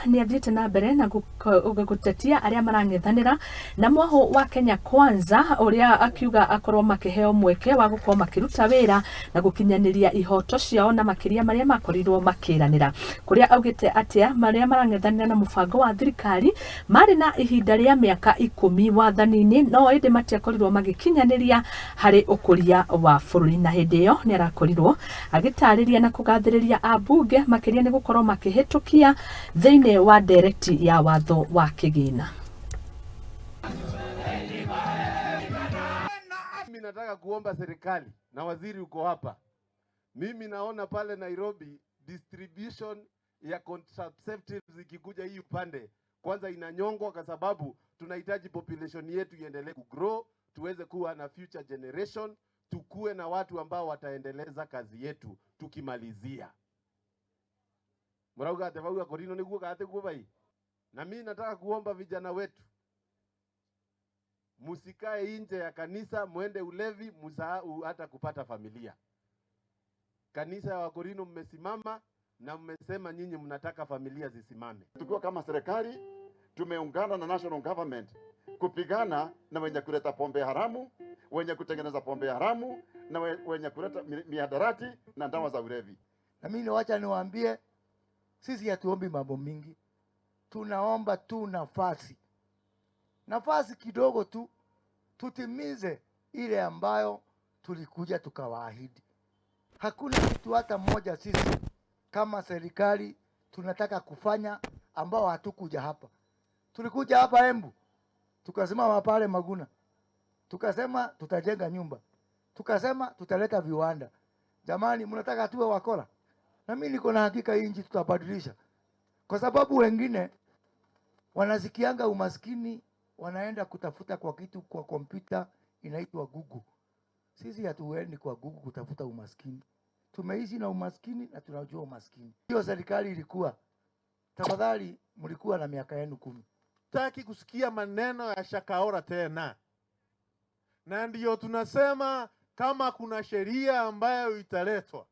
ni athiĩte na mbere na gũtetia arĩa marang'ethanĩra na mwaho wa Kenya Kwanza ũrĩa akiuga akorwo makĩheo mweke wa gũkorwo makĩruta wĩra na gũkinyanĩria ihoto ciao na makĩria marĩa makorirwo makĩranĩra, kũrĩa augĩte atĩa marĩa marang'ethanĩra na mũbango wa thirikari marĩ na ihinda rĩa mĩaka 10 wathani-inĩ, no ĩndĩ matiakorirwo magĩkinyanĩria harĩ ũkũria wa bũrũri, na hĩndĩ ĩyo nĩ arakorirwo agĩtarĩria na kũgathĩrĩria ambunge makĩria nĩ gũkorwo makĩhĩtũkia thĩinĩ wa ndereti ya watho wa kĩgĩna. Mimi nataka kuomba serikali na waziri uko hapa. Mimi naona pale Nairobi distribution ya contraceptives ikikuja hii upande kwanza inanyongwa, kwa sababu tunahitaji population yetu iendelee kugrow, tuweze kuwa na future generation, tukue na watu ambao wataendeleza kazi yetu tukimalizia. Murauga atevauga korino niguo kate kubai. Na mimi nataka kuomba vijana wetu, musikae nje ya kanisa muende ulevi, musahau hata kupata familia. Kanisa ya Wakorino mmesimama na mmesema nyinyi mnataka familia zisimame. Tukiwa kama serikali tumeungana na national government kupigana na wenye kuleta pombe haramu, wenye kutengeneza pombe haramu, na wenye kuleta mihadarati na dawa za ulevi. Na mimi wacha niwaambie, sisi hatuombi mambo mingi, tunaomba tu nafasi kidogo tu, tutimize ile ambayo tulikuja tukawaahidi. Hakuna kitu hata mmoja sisi kama serikali tunataka kufanya ambao hatukuja hapa. Tulikuja hapa Embu, tukasema pale Maguna, tukasema tutajenga nyumba, tukasema tutaleta viwanda. Jamani, mnataka tuwe wakora? Na mimi niko na hakika hii nchi tutabadilisha, kwa sababu wengine wanazikianga umaskini, wanaenda kutafuta kwa kitu kwa kompyuta inaitwa Google. Sisi hatuendi kwa Google kutafuta umaskini. Tumeishi na umaskini na tunajua umaskini. Hiyo serikali ilikuwa, tafadhali mlikuwa na miaka yenu 10. Taki kusikia maneno ya Shakahola tena. Na ndiyo tunasema kama kuna sheria ambayo italetwa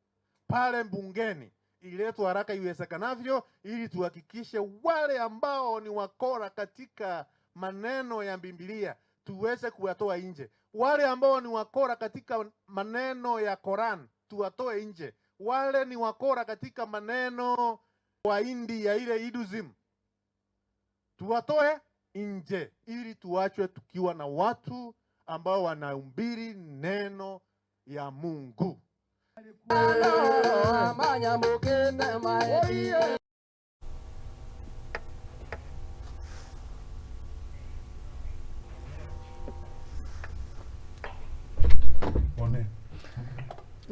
pale bungeni, iletwe haraka iwezekanavyo, ili tuhakikishe wale ambao ni wakora katika maneno ya Biblia tuweze kuwatoa nje. Wale ambao ni wakora katika maneno ya Quran tuwatoe nje. Wale ni wakora katika maneno wa India ile Hinduism tuwatoe nje, ili tuachwe tukiwa na watu ambao wanahubiri neno ya Mungu.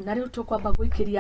Na rĩu tũkwamba gwĩkĩria